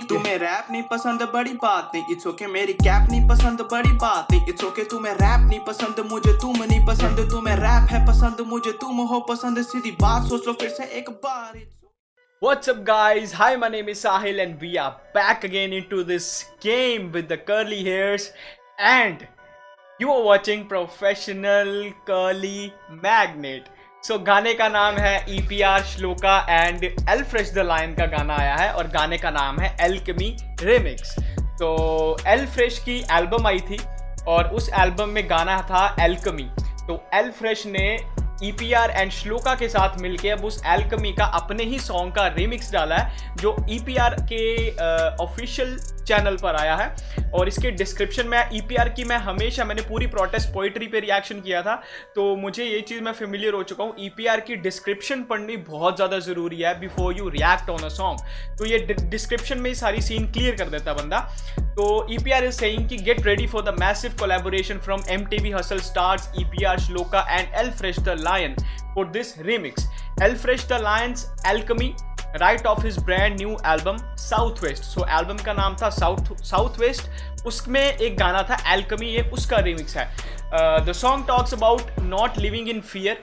तुम्हें रैप नहीं पसंद बड़ी बात नहीं, इट्स ओके मेरी कैप नहीं पसंद बड़ी बात नहीं, इट्स ओके तुम्हें रैप नहीं पसंद मुझे तुम नहीं पसंद, तुम्हें रैप है पसंद मुझे तुम हो पसंद, सीधी बात सोच लो फिर से एक बार। What's up guys? Hi, my name is Sahil and we are back again into this game with the curly hairs and you are watching Professional Curly Magnet. So गाने का नाम है EPR श्लोका एंड एल्फ्रेश द लायन का गाना आया है और गाने का नाम है एल्केमी रिमिक्स। तो एल्फ्रेश की एल्बम आई थी और उस एल्बम में गाना था एल्केमी। तो एल्फ्रेश ने EPR एंड श्लोका के साथ मिलके अब उस एल्केमी का अपने ही सॉन्ग का रिमिक्स डाला है जो EPR के ऑफिशियल चैनल पर आया है। और इसके डिस्क्रिप्शन में EPR की मैंने पूरी प्रोटेस्ट पोइट्री पे रिएक्शन किया था तो मुझे ये चीज़ मैं फेमिलियर हो चुका हूँ। EPR की डिस्क्रिप्शन पढ़नी बहुत ज़्यादा ज़रूरी है before you react on a song. तो ये डिस्क्रिप्शन में ही सारी सीन क्लियर कर देता बंदा। तो EPR is saying कि get ready for the massive collaboration from MTV Hustle stars EPR Shloka and Elfresh the Lion for this remix. Elfresh the Lion's Alchemy right off his brand new album Southwest. So album का नाम था Southwest, उसमें एक गाना था Alchemy, ये उसका remix है। The song talks about not living in fear,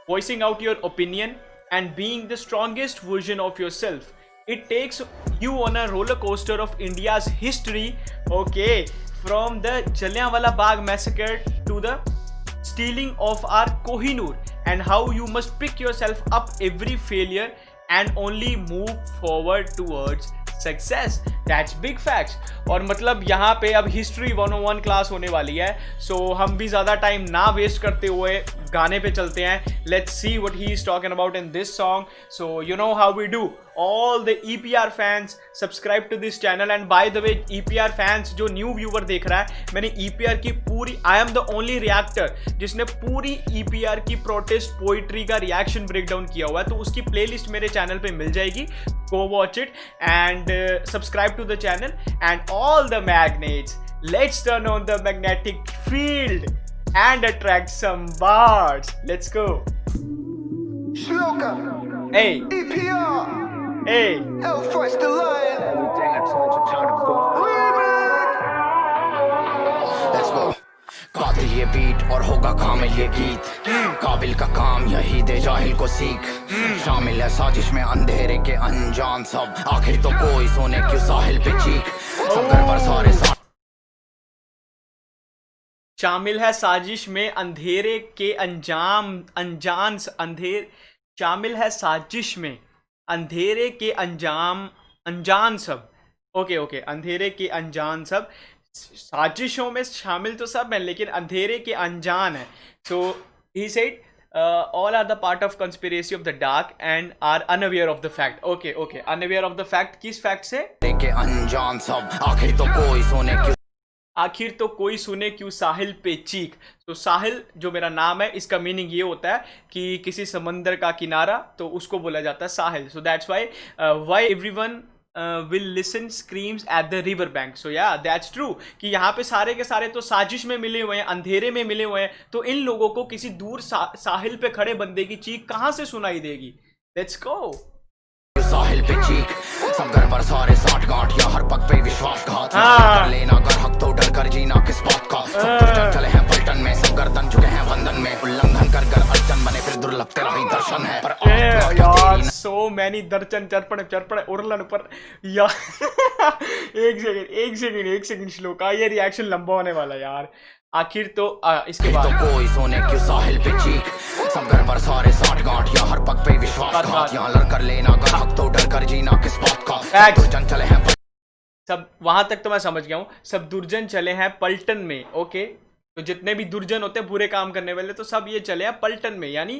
voicing out your opinion and being the strongest version of yourself. It takes you on a roller coaster of India's history, okay, from the Jallianwala Bagh massacre to the stealing of our Kohinoor, and how you must pick yourself up every failure and only move forward towards success. That's big facts. और मतलब यहाँ पे अब history 101 class होने वाली है। सो हम भी ज़्यादा टाइम ना वेस्ट करते हुए गाने पे चलते हैं। Let's see what he is talking about in this song. So you know how we do, all the EPR fans subscribe to this channel and by the way EPR fans जो new viewer देख रहा है, मैंने EPR की पूरी I am the only reactor जिसने पूरी EPR की प्रोटेस्ट पोइट्री का रिएक्शन ब्रेकडाउन किया हुआ है। तो उसकी प्लेलिस्ट मेरे चैनल पे मिल जाएगी, go watch it and subscribe to the channel and all the magnets, let's turn on the magnetic field and attract some bars. Let's go. Shloka, Hey, EPR, hey. Elfresh the Lion. Everything I touch, I turn to gold. Let's go. कातिल ये beat और होगा काम ये गीत, काबिल का काम यही दे जाहिल को सीख। शामिल है साजिश में अंधेरे के अनजान सब, आखिर तो कोई सोने क्यों साहिल पे चीख। सब घर पर सारे शामिल है साजिश में अंधेरे के शामिल है साजिश में अंधेरे के अनजान सब। ओके अंधेरे के अनजान सब। साजिशों में शामिल तो सब है लेकिन अंधेरे के अनजान है। So he said all are the part of conspiracy of the dark and are unaware of the fact. Okay, unaware of the fact। किस फैक्ट से? के अनजान सब, आखिर तो कोई सोने क्यों साहिल पे चीख। तो साहिल जो मेरा नाम है इसका मीनिंग ये होता है कि किसी समंदर का किनारा, तो उसको बोला जाता है Sahil. So that's why everyone will listen screams at the river bank. So yeah, that's true कि यहाँ पे सारे के सारे तो साजिश में मिले हुए हैं, अंधेरे में मिले हुए हैं। तो इन लोगों को किसी दूर साहिल पे खड़े बंदे की चीख कहाँ से सुनाई देगी? Let's go. साहिल पे चीख, सब घर पर सारे साठ गांठ या हर पग पे विश्वासघात। कर लेना कर हक तो डर कर जीना किस बात का। सब दुर्जन चले हैं पलटन में, सब गर्दन झुके हैं वंदन में, उल्लंघन कर कर अर्चन बने फिर दुर्लभ तेरा ही दर्शन है। पर यार सो मैनी दर्शन चरपड़े उड़लन पर यार एक सेकंड श्लोका, ये रिएक्शन लंबा होने वाला यार। आखिर तो इसके बाद तो कोई सोने क्यों साहिल पे चीख, सब घर पर सारे साठ गांठ या हर पग पे विश्वासघात। यहाँ लड़ कर लेना कर हक तो डर कर जीना किस बात का। दुर्जन चले हैं सब, वहां तक तो मैं समझ गया हूँ। सब दुर्जन चले हैं पलटन में। ओके, तो जितने भी दुर्जन होते हैं बुरे काम करने वाले, तो सब ये चले हैं पलटन में, यानी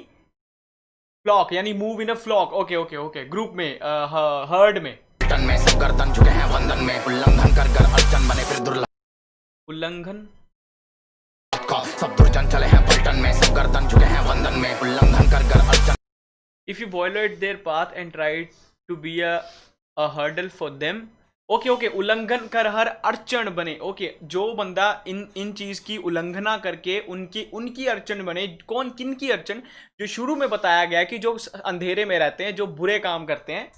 फ्लॉक, यानी move in a flock. Okay group में, हर्ड में। पलटन में सब गर्दन झुके हैं वंदन में, उल्लंघन कर कर अर्चन बने फिर दुर्लभ उल्लंघन। सब दुर्जन चले हैं पलटन में, सब गर्दन झुके हैं वंदन में, उल्लंघन कर कर अर्चन। If you violate their path and try to be a hurdle for them. Okay उल्लंघन कर हर अड़चन बने। ओके, जो बंदा इन चीज की उल्लंघना करके उनकी अड़चन बने। किन की अड़चन? जो शुरू में बताया गया कि जो अंधेरे में रहते हैं, जो बुरे काम करते हैं,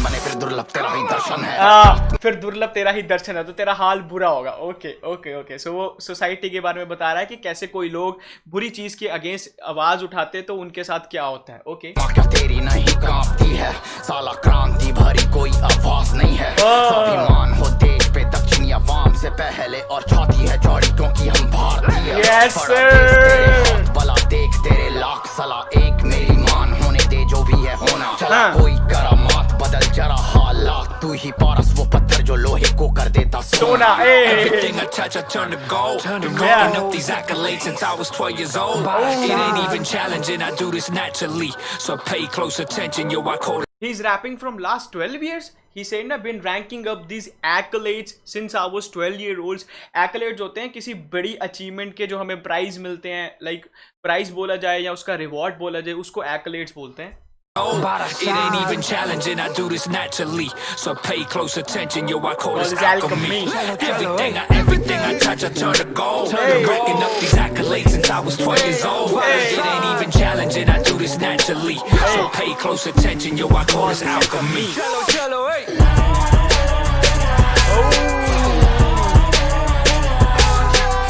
दुल्हन बने फिर दुर्लभ तेरा ही दर्शन है। फिर दुर्लभ तेरा ही दर्शन है, तो तेरा हाल बुरा होगा। Okay okay okay. सो वो सोसाइटी के बारे में बता रहा है कि कैसे कोई लोग बुरी चीज के अगेंस्ट आवाज उठाते तो उनके साथ क्या होता है। ओके क्या तेरी नहीं कांपती है साला क्रांति भरी कोई आवाज नहीं है। स्वाभिमान हो देश पे दक्षिणी अवाम से पहले और छाती है चौड़ी क्योंकि हम भारतीय। Yes, बड़ा देश तेरे sir. हाथ भला देख तेरे लाख सला एक मेरी मान होने दे जो भी है होना। चला हाँ. कोई करामात बदल जरा हालात तू ही पारस वो पत्थर जो लोहे को कर देता सोना। Everything I touch, I turn to gold. Been racking up these accolades since I was 12 years old. It ain't even challenging, I do this naturally. So pay close attention, yo, I call it. He's rapping from last 12 years. He said ना been ranking up these accolades since I was 12-year-olds. Accolades होते हैं किसी बड़ी achievement के जो हमें prize मिलते हैं, like प्राइज बोला जाए या उसका रिवॉर्ड बोला जाए, उसको accolades बोलते हैं। It ain't even challenging, I do this naturally. So pay close attention, yo, I call this this alchemy. alchemy. Everything I touch, I turn to gold. Been racking up these accolades since I was 12 years old. It ain't even challenging, I do this naturally. So pay close attention, yo, I call this alchemy.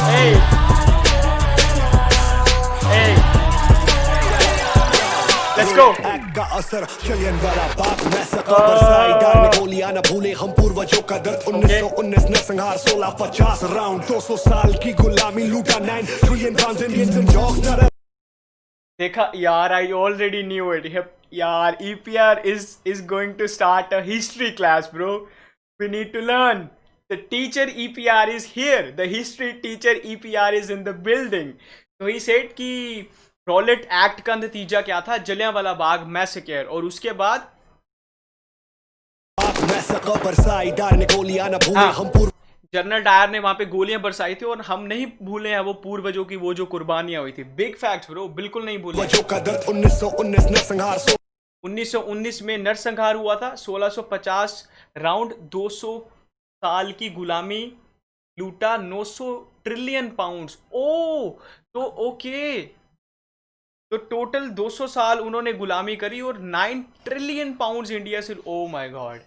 Hey. Hey. Let's go. का असर चलियन वाला बात मैं सका बरसाई डालने गोलियां न भूले हम पूर्वजों का दर्द 1919 नरसंहार 1650 राउंड 200 साल की गुलामी लूटा 9 trillion pounds Indians and jocks देखा यार, I already knew it. यार EPR is going to start a history class, bro. We need to learn. The teacher EPR is here. The history teacher EPR is in the building. So he said कि Rowlatt act का नतीजा क्या था? Jallianwala Bagh massacre. और उसके बाद general Dyer ने वहां पे गोलियां बरसाई थी और हम नहीं भूले हैं वो पूर्वजों की वो जो कुर्बानियां हुई थी। बिग फैक्ट्स ब्रो, बिल्कुल नहीं भूले। 1919 में नरसंहार हुआ था। 1650 राउंड 200 साल की गुलामी लूटा 900 ट्रिलियन पाउंड्स। ओ तो ओके, तो टोटल 200 साल उन्होंने गुलामी करी और 9 ट्रिलियन पाउंड्स इंडिया से। ओ माय गॉड,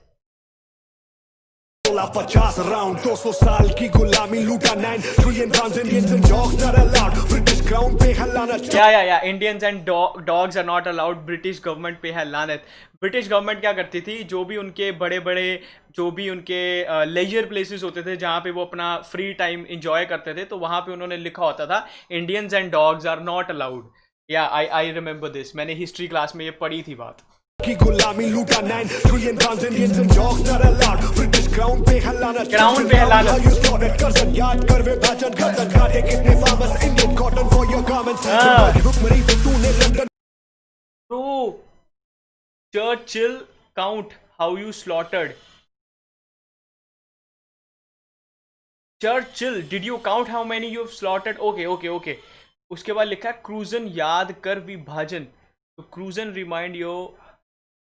50 राउंड 200 साल की गुलामी लूटा 9 trillion pounds Indians and dogs not allowed British crown पे है लानत। या Indians and dogs are not allowed, British government पे है लानत। ब्रिटिश गवर्नमेंट क्या करती थी, जो भी उनके बड़े बड़े जो भी उनके लेजर प्लेसेस होते थे जहाँ पे वो अपना फ्री टाइम इंजॉय करते थे, तो वहाँ पे उन्होंने लिखा होता था Indians and dogs are not allowed. या आई रिमेंबर दिस, मैंने हिस्ट्री क्लास में ये पढ़ी थी बात। की गुलामी लूटा 9 trillion pounds Indians and dogs not allowed British crown पे है लानत। क्राउन पे है लानत। यू स्टार्टेड कर्जन याद कर वे भाजन गर्दन काटे कितने farmers Indian cotton for your garments भुखमरी पे तूने London. Bro Churchill count how you slaughtered. Churchill did you count how many you have slaughtered. Okay okay okay. उसके बाद लिखा है क्रूजन याद कर विभाजन। तो क्रूजन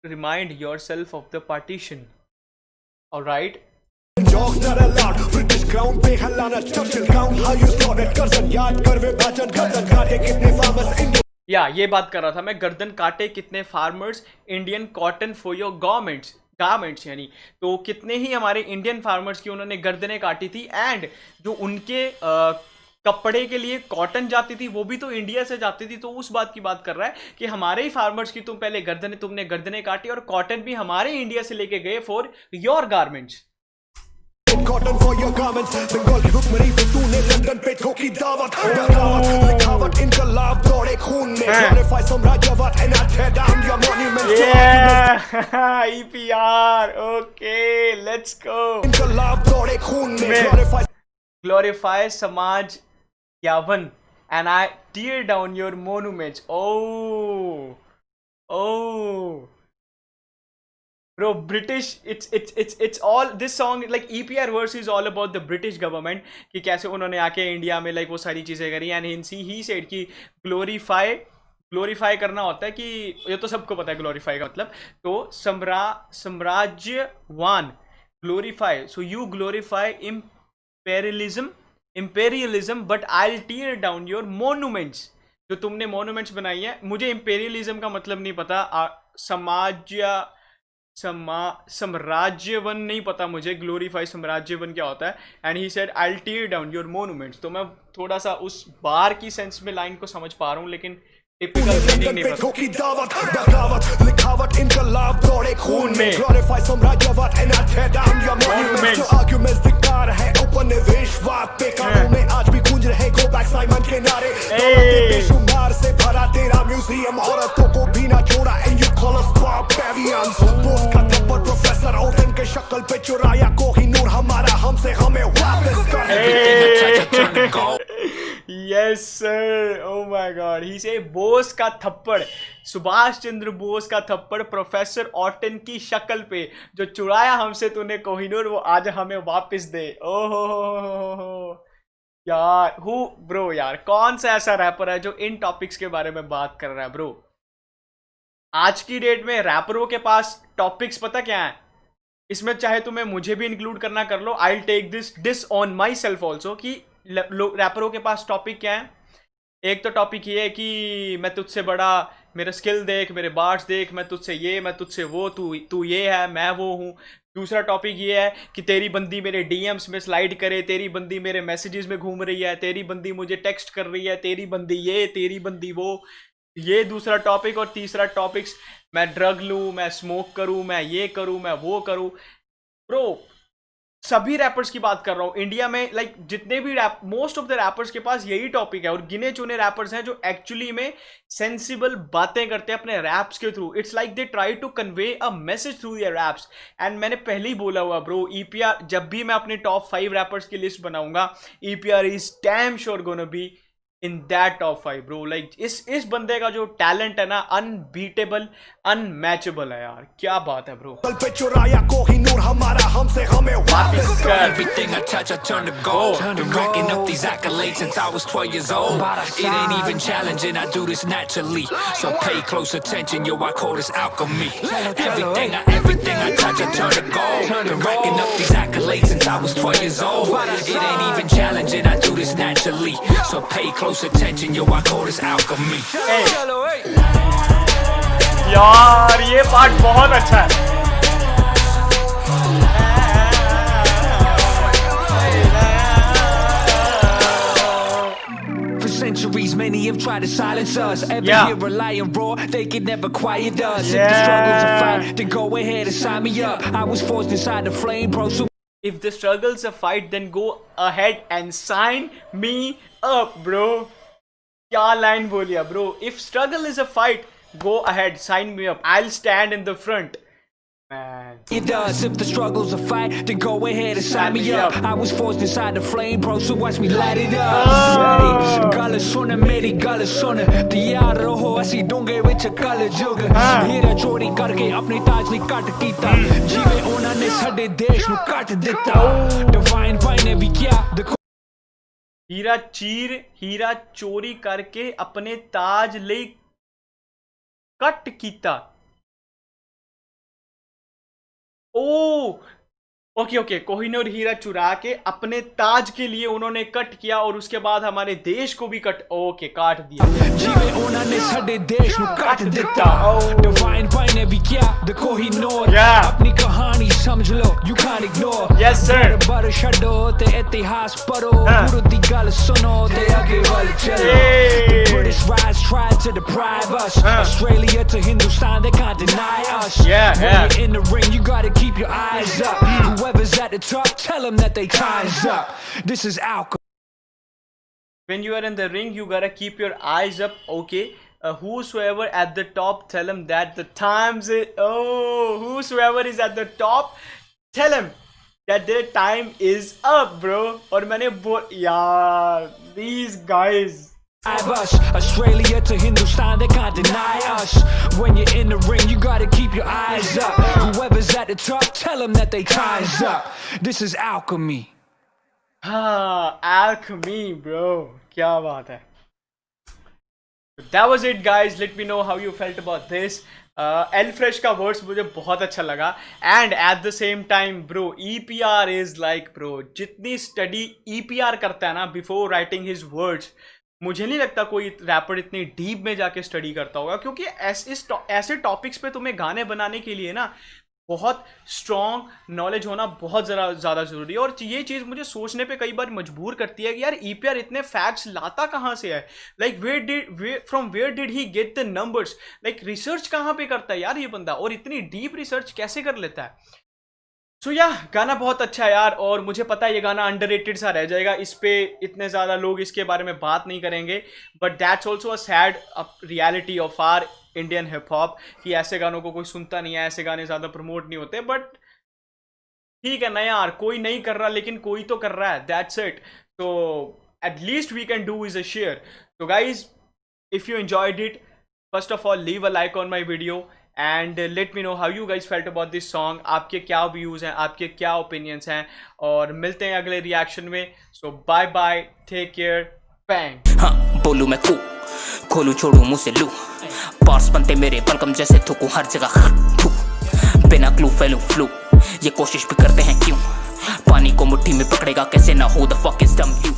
remind yourself of the partition. All right. Dogs not allowed British crown पे है लानत Churchill count how you started Curzon याद कर वे भाजन गर्दन काटे कितने farmers Indian। या ये बात कर रहा था मैं, गर्दन काटे कितने farmers Indian cotton for your garments यानी तो कितने ही हमारे इंडियन फार्मर्स की उन्होंने गर्दनें काटी थी। एंड जो उनके कपड़े के लिए कॉटन जाती थी वो भी तो इंडिया से जाती थी। तो उस बात की बात कर रहा है कि हमारे ही फार्मर्स की तुमने गर्दनें काटी और कॉटन भी हमारे इंडिया से लेके गए for your garments. Cotton for your garments Bengal की भुखमरी पे तूने लंदन पे ठोकी दावत लिखावट इनकलाब दौड़े खून में ग्लोरीफाई साम्राज्यवाद and I tear down your monuments. EPR okay let's go. इनकलाब दौड़े खून में glorify समाज यावन and I tear down your monuments. Oh bro, British, it's all this song like EPR verse is all about the British government कि कैसे उन्होंने आके India में like वो सारी चीजें करी। and he said कि glorify करना होता है कि ये तो सबको पता है glorify का मतलब। तो साम्राज्यवान glorify, so you glorify imperialism but I'll tear down your monuments। जो तुमने monuments बनाई है, मुझे imperialism का मतलब नहीं पता। साम्राज्यवन नहीं पता मुझे, ग्लोरीफाई साम्राज्यवन क्या होता है। And he said I will tear down your monuments. तो मैं थोड़ा सा उस बार की सेंस में लाइन को समझ पा रहा हूँ, लेकिन टिपिकल मीनिंग नहीं पता। की दावत बगावत लिखावट इनकलाब दौड़े खून में ग्लोरीफाई साम्राज्यवाद and I tear down your monuments. जो आर्गुमेंट्स बेकार है उपनिवेशवाद बेकारों में आज भी गूंज रहे गो बैक साइमन के नारे। बेशुमार से भरा तेरा म्यूजियम, औरतों को भी ना छोड़ा and you call us barbarians. Bose का थप्पड़ प्रोफेसर ऑर्टन के शक्ल पे चुराया कोहिनूर हमारा, हमसे हमें वापस कर। Yes sir, oh my god, ही से बोस का थप्पड़, सुभाष चंद्र बोस का थप्पड़ प्रोफेसर ऑर्टन की शक्ल पे, जो चुराया हमसे तूने कोहिनूर वो आज हमें वापस दे। ओहो यार, हु ब्रो यार, कौन सा ऐसा रैपर है जो इन टॉपिक्स के बारे में बात कर रहा है ब्रो? आज की डेट में रैपरों के पास टॉपिक्स पता क्या है? इसमें चाहे तुम्हें मुझे भी इंक्लूड करना कर लो, I will take this on myself also, कि रैपरों के पास टॉपिक क्या है। एक तो टॉपिक ये है कि मैं तुझसे बड़ा, मेरा स्किल देख, मेरे बार्ड्स देख, मैं तुझसे ये, मैं तुझसे वो, तू ये है, मैं वो हूँ। दूसरा टॉपिक ये है कि तेरी बंदी मेरे डीएम्स में स्लाइड करे, तेरी बंदी मेरे मैसेजेस में घूम रही है, तेरी बंदी मुझे टेक्स्ट कर रही है, तेरी बंदी ये, तेरी बंदी वो। ये दूसरा टॉपिक। और तीसरा टॉपिक्स, मैं ड्रग लूँ, मैं स्मोक करूँ, मैं ये करूँ, मैं वो करूँ। ब्रो सभी रैपर्स की बात कर रहा हूँ इंडिया में, लाइक जितने भी मोस्ट ऑफ द रैपर्स के पास यही टॉपिक है, और गिने चुने रैपर्स हैं जो एक्चुअली में सेंसिबल बातें करते हैं अपने रैप्स के through. It's like they try to convey a message through their raps. And मैंने पहले ही बोला हुआ ब्रो, ईपीआर जब भी मैं अपने टॉप 5 रैपर्स की लिस्ट बनाऊंगा, EPR is damn sure gonna be in that top 5 bro. Like इस बंदे का जो टैलेंट है ना, अनबीटेबल, अनमैचेबल है यार। क्या बात है ब्रो। पे चुराया कोहिनूर हमारा, हमसे हमें वापस कर। Everything I touch, I turn to gold. Been racking up these accolades since I was 12 years old. It ain't even challenging, I do this naturally. So pay close attention, yo, I call this alchemy. Everything I touch, I turn to gold. Been racking up these accolades since I was 12 years old. It ain't even challenging, I do this naturally. So pay close attention, yo, I call this alchemy. यार ये part बहुत अच्छा है। Centuries, many have tried to silence us. Ever Yeah. hear a lion roar? They could never quiet us. If the struggle's a fight, then go ahead and sign me up. I was forced inside the flame, bro. So If the struggle's a fight, then go ahead and sign me up, bro. क्या line बोलिया bro? If struggle is a fight, go ahead, sign me up. I'll stand in the front. Man. it does. If the struggle's a fight, then go ahead and sign me up. I was forced inside the flame, bro. So watch me light it up. Hey, गल सुन मेरी गल सुन, तैयार रहो ऐसी डोंगे विच कल जुग। हीरा चोरी करके अपने ताज नहीं कट कीता, जिवें उन्हां ने साडे देश नूं कट दिता। डिवाइन भाई ने भी क्या देखो, हीरा चोरी करके अपने ताज ਲਈ कट कीता। ओ ओके, कोहिनूर हीरा चुरा के अपने ताज के लिए उन्होंने कट किया, और उसके बाद हमारे देश को भी काट दिया। जिवें उन्हां ने साडे देश नूं कट दिता। डिवाइन भाई ने भी क्या देखो ही नोर, अपनी कहानी समझ लो, you can't ignore. Yes sir. पर छड्डो ते इतिहास पढ़ो, गुरु दी गल सुनो ते अगे वल चलो। The British rise tried to deprive us, Australia to Hindustan they can't deny us. When you're in the ring you gotta keep your eyes up. Whoever's at the top, tell them that they time's up. This is alchemy. When you are in the ring, you gotta keep your eyes up. Okay. Whosoever at the top, tell him that the times is. Oh, whosoever is at the top, tell him that their time is up, bro. और मैंने यार, these guys. Us, Australia to Hindustan, they can't deny us. When you're in the ring, you gotta keep your eyes up. Whoever's at the top, tell them that they time's up. This is alchemy. Alchemy, bro. क्या बात है. That was it, guys. Let me know how you felt about this. L-Fresh का words मुझे बहुत अच्छा लगा. And at the same time, bro, EPR is like, bro, जितनी study EPR करता है ना before writing his words, मुझे नहीं लगता कोई रैपर इतनी डीप में जाके स्टडी करता होगा, क्योंकि ऐसे टॉपिक्स पे तुम्हें गाने बनाने के लिए ना बहुत स्ट्रॉन्ग नॉलेज होना बहुत ज़्यादा ज़रूरी है। और ये चीज़ मुझे सोचने पे कई बार मजबूर करती है कि यार EPR इतने फैक्ट्स लाता कहाँ से है, like from where did he get the numbers, like research कहाँ पे करता है यार ये बंदा, और इतनी डीप रिसर्च कैसे कर लेता है। सो गाना बहुत अच्छा है यार, और मुझे पता है ये गाना अंडररेटेड सा रह जाएगा, इस पे इतने ज़्यादा लोग इसके बारे में बात नहीं करेंगे, but that's also a sad reality of our Indian hip hop कि ऐसे गानों को कोई सुनता नहीं है, ऐसे गाने ज़्यादा प्रमोट नहीं होते। बट ठीक है ना यार, कोई नहीं कर रहा लेकिन कोई तो कर रहा है, दैट्स इट। तो at least we can do is a share. तो guys, if you enjoyed it, first of all leave a like on my video and let me know how you guys felt about this song. आपके क्या views हैं, आपके क्या opinions हैं, और मिलते हैं अगले रिएक्शन में। So bye bye, take care, bang. हाँ बोलू मैं तू खोलू छोड़ू मुँह से लू, पार्स बनते मेरे बलगम जैसे थूकू हर जगह थू, बिना क्लू फैलू फ्लू, ये कोशिश भी करते हैं क्यों, पानी को मुट्ठी में पकड़ेगा कैसे ना, हो the fuck is dumb you.